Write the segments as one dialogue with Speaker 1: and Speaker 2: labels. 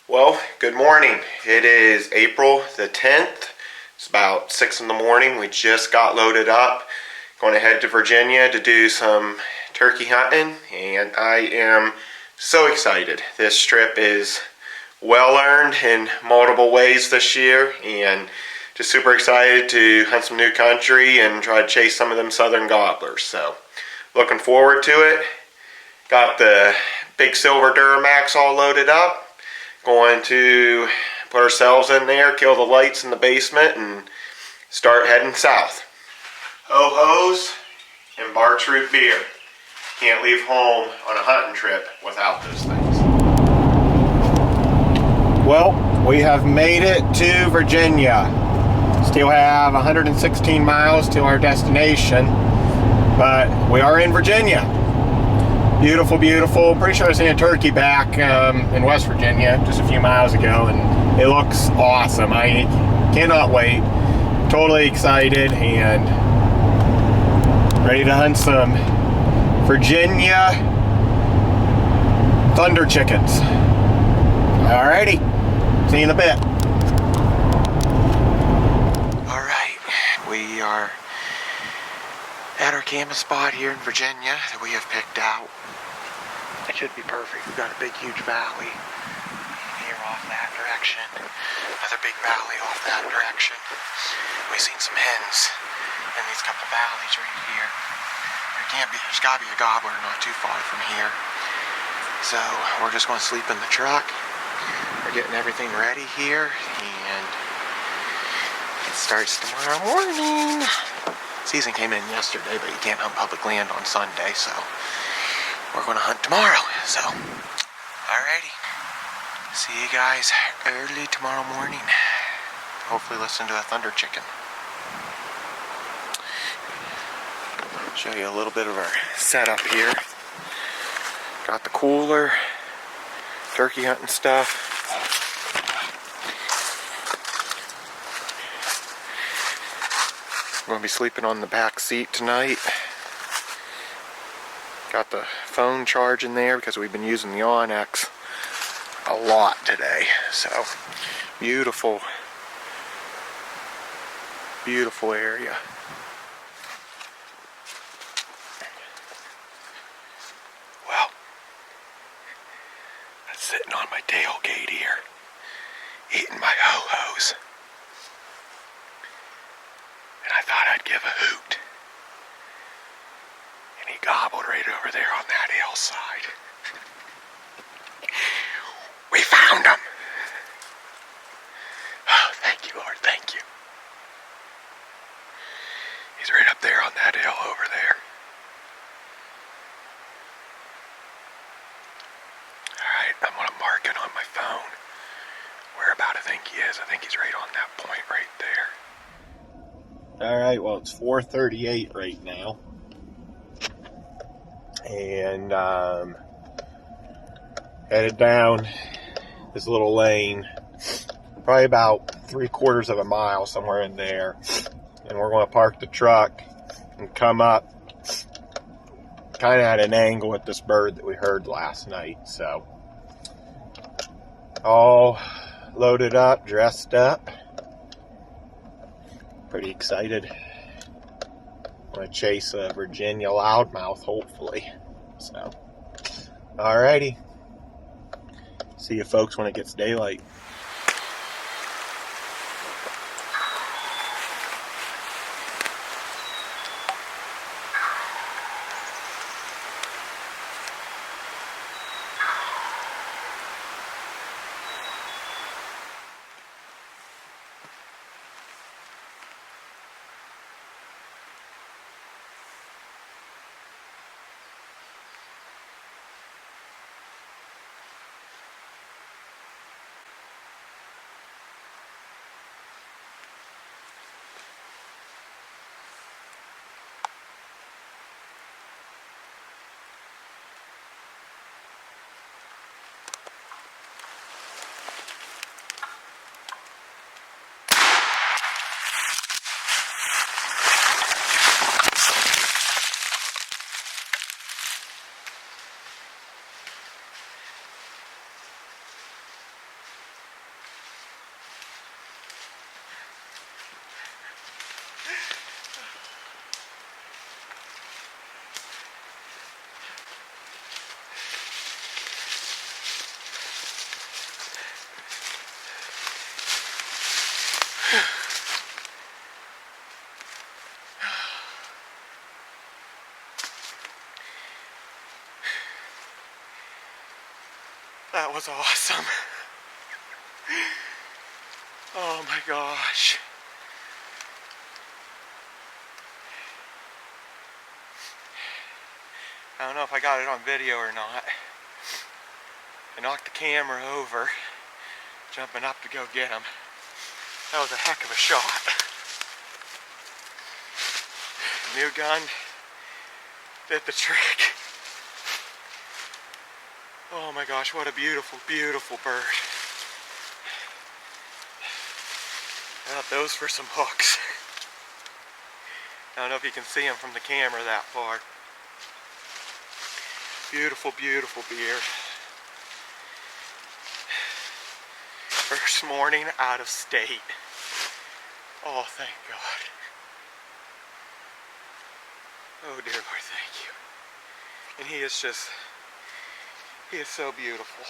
Speaker 1: Well, good morning. It is April the 10th. It's about 6 in the morning. We just got loaded up. Going to head to Virginia to do some turkey hunting, and I am so excited. This trip is well earned in multiple ways this year, and just super excited to hunt some new country and try to chase some of them southern gobblers. So, looking forward to it. Got the big silver Duramax all loaded up. Going to put ourselves in there, kill the lights in the basement, and start heading south. Ho-hos and Bart's root beer. Can't leave home on a hunting trip without those things. Well, we have made it to Virginia. Still have 116 miles to our destination, but we are in Virginia. Beautiful, beautiful. Pretty sure I seen a turkey back in West Virginia just a few miles ago, and it looks awesome. I cannot wait. Totally excited and ready to hunt some Virginia thunder chickens. Alrighty, see you in a bit. Alright, we are at our camping spot here in Virginia that we have picked out. It should be perfect. We've got a big, huge valley here off that direction. Another big valley off that direction. We've seen some hens in these couple valleys right here. There's gotta be a gobbler not too far from here. So we're just gonna sleep in the truck. We're getting everything ready here, and it starts tomorrow morning. Season came in yesterday, but you can't hunt public land on Sunday, so we're going to hunt tomorrow. So, alrighty. See you guys early tomorrow morning. Hopefully listen to a thunder chicken. Show you a little bit of our setup here. Got the cooler, turkey hunting stuff. I'm going to be sleeping on the back seat tonight. Got the phone charge in there because we've been using the Onyx a lot today. So, beautiful, beautiful area. Well, I'm sitting on my tailgate here, eating my ho-hos. And I thought I'd give a hoot. And he gobbled right over there on that hillside. We found him! Oh, thank you, Lord, thank you. He's right up there on that hill over there. Alright, I'm gonna mark it on my phone. Whereabout I think he is. I think he's right on that point right there. Alright, well, it's 4:38 right now. And headed down this little lane, probably about 3/4 of a mile, somewhere in there. And we're going to park the truck and come up kind of at an angle with this bird that we heard last night. So, all loaded up, dressed up. Pretty excited. I'm going to chase a Virginia loudmouth, hopefully. So, alrighty. See you folks when it gets daylight. That was awesome. Oh my gosh. I don't know if I got it on video or not. I knocked the camera over, jumping up to go get him. That was a heck of a shot. New gun did the trick. Oh my gosh, what a beautiful, beautiful bird. Got those for some hooks. I don't know if you can see them from the camera that far. Beautiful, beautiful beard. First morning out of state. Oh, thank God. Oh dear Lord, thank you. And he is so beautiful.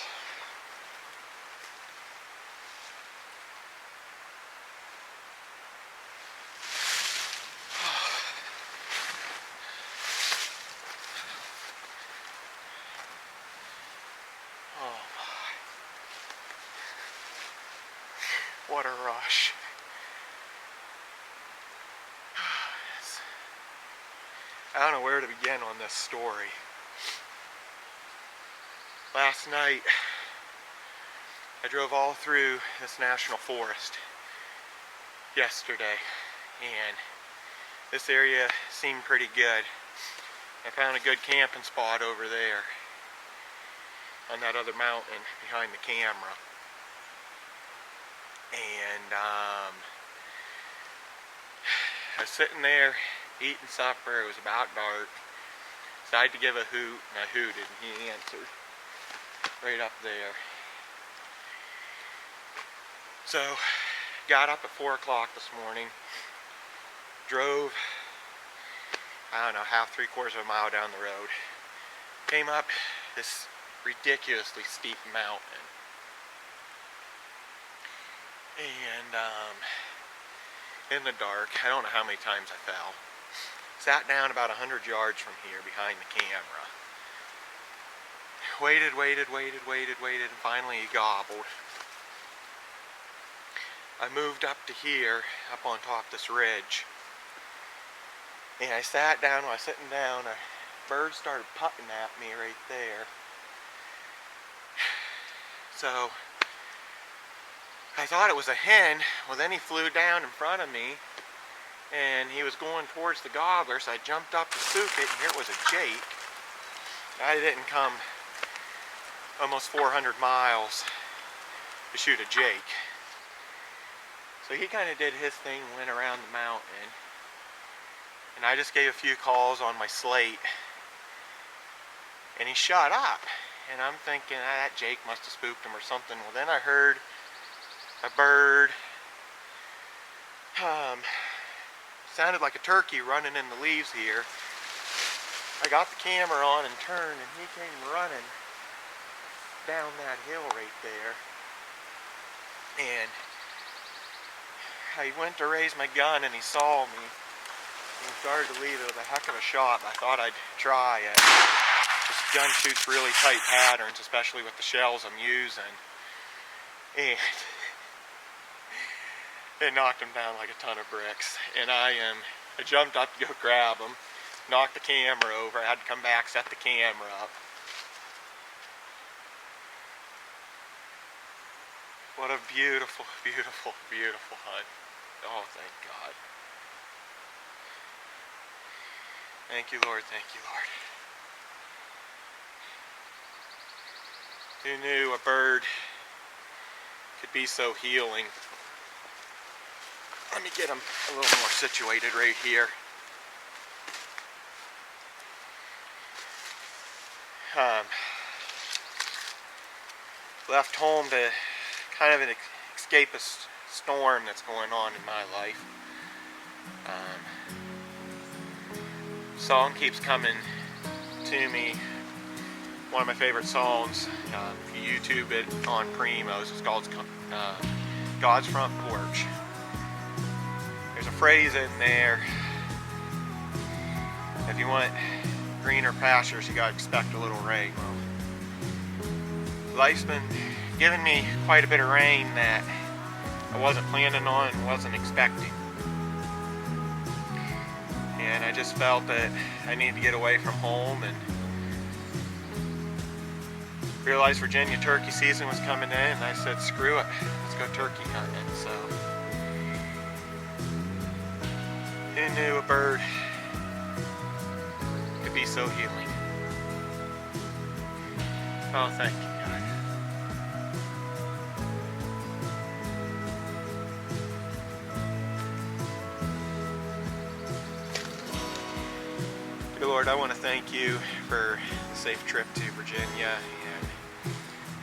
Speaker 1: Oh my. What a rush. I don't know where to begin on this story. Last night, I drove all through this national forest yesterday, and this area seemed pretty good. I found a good camping spot over there on that other mountain behind the camera. And I was sitting there eating supper. It was about dark. Decided to give a hoot, and I hooted, and he answered right up there. So, got up at 4 o'clock this morning, drove, I don't know, half, 3/4 of a mile down the road. Came up this ridiculously steep mountain. And in the dark, I don't know how many times I fell. Sat down about 100 yards from here behind the camera. Waited, and finally he gobbled. I moved up to here, up on top of this ridge. And I sat down. While I was sitting down, a bird started putting at me right there. So I thought it was a hen. Well, then he flew down in front of me, and he was going towards the gobbler, so I jumped up to spook it, and here it was a jake. I didn't come almost 400 miles to shoot a jake. So he kind of did his thing, went around the mountain, and I just gave a few calls on my slate, and he shut up. And I'm thinking, that jake must have spooked him or something. Well, then I heard a bird, sounded like a turkey running in the leaves here. I got the camera on and turned, and he came running down that hill right there. And I went to raise my gun, and he saw me. And he started to leave. It was a heck of a shot. I thought I'd try it. This gun shoots really tight patterns, especially with the shells I'm using. And it knocked him down like a ton of bricks. And I jumped up to go grab him, knocked the camera over. I had to come back, set the camera up. What a beautiful, beautiful, beautiful hunt. Oh, thank God. Thank you, Lord. Thank you, Lord. Who knew a bird could be so healing? Let me get him a little more situated right here. Left home to kind of escape a storm that's going on in my life. Song keeps coming to me. One of my favorite songs. If you YouTube it on Primos, it's called God's Front Porch. There's a phrase in there: if you want greener pastures, you gotta expect a little rain. Well, Life's been giving me quite a bit of rain that I wasn't planning on and wasn't expecting. And I just felt that I needed to get away from home, and realized Virginia turkey season was coming in, and I said, screw it, let's go turkey hunting. So, who knew a bird could be so healing? Oh, thank you, God. Dear Lord, I want to thank you for the safe trip to Virginia and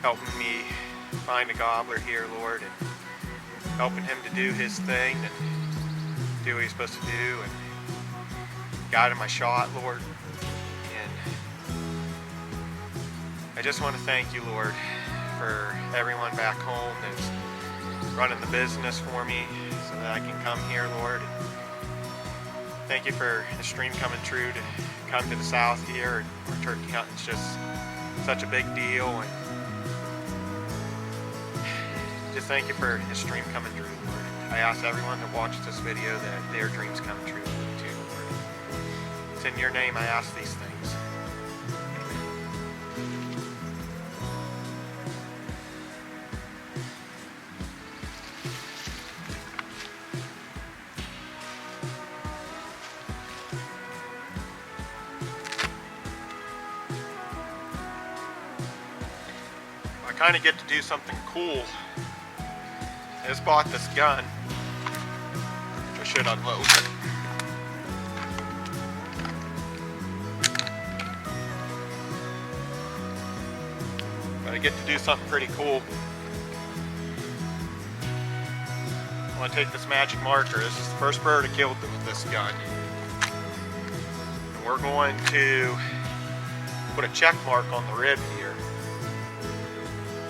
Speaker 1: helping me find a gobbler here, Lord, and helping him to do his thing and do what he's supposed to do, and guiding my shot, Lord. And I just want to thank you, Lord, for everyone back home that's running the business for me so that I can come here, Lord. Thank you for the stream coming true to come to the south here, where turkey hunting's just such a big deal. And just thank you for the stream coming true, Lord. I ask everyone that watches this video that their dreams come true too, Lord. It's in your name I ask these things. I kind of get to do something cool. I just bought this gun. I should unload it. But I get to do something pretty cool. I want to take this magic marker. This is the first bird I killed with this gun. And we're going to put a check mark on the rib here.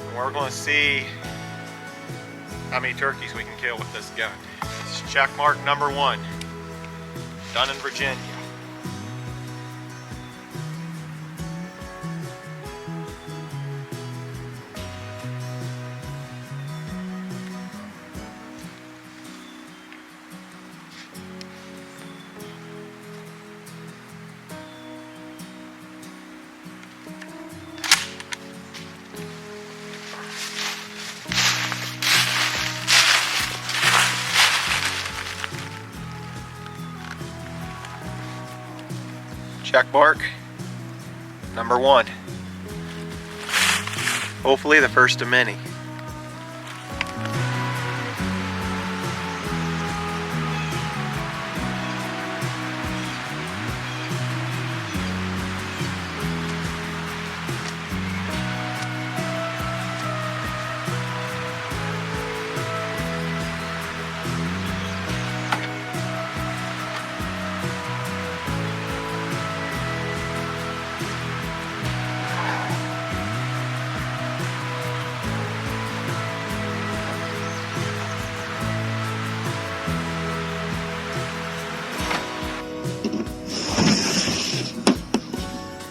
Speaker 1: And we're going to see how many turkeys we can kill with this gun. This is check mark number 1, done in Virginia. Check mark number 1. Hopefully the first of many.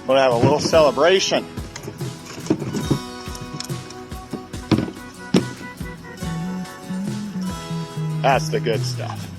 Speaker 1: We'll have a little celebration. That's the good stuff.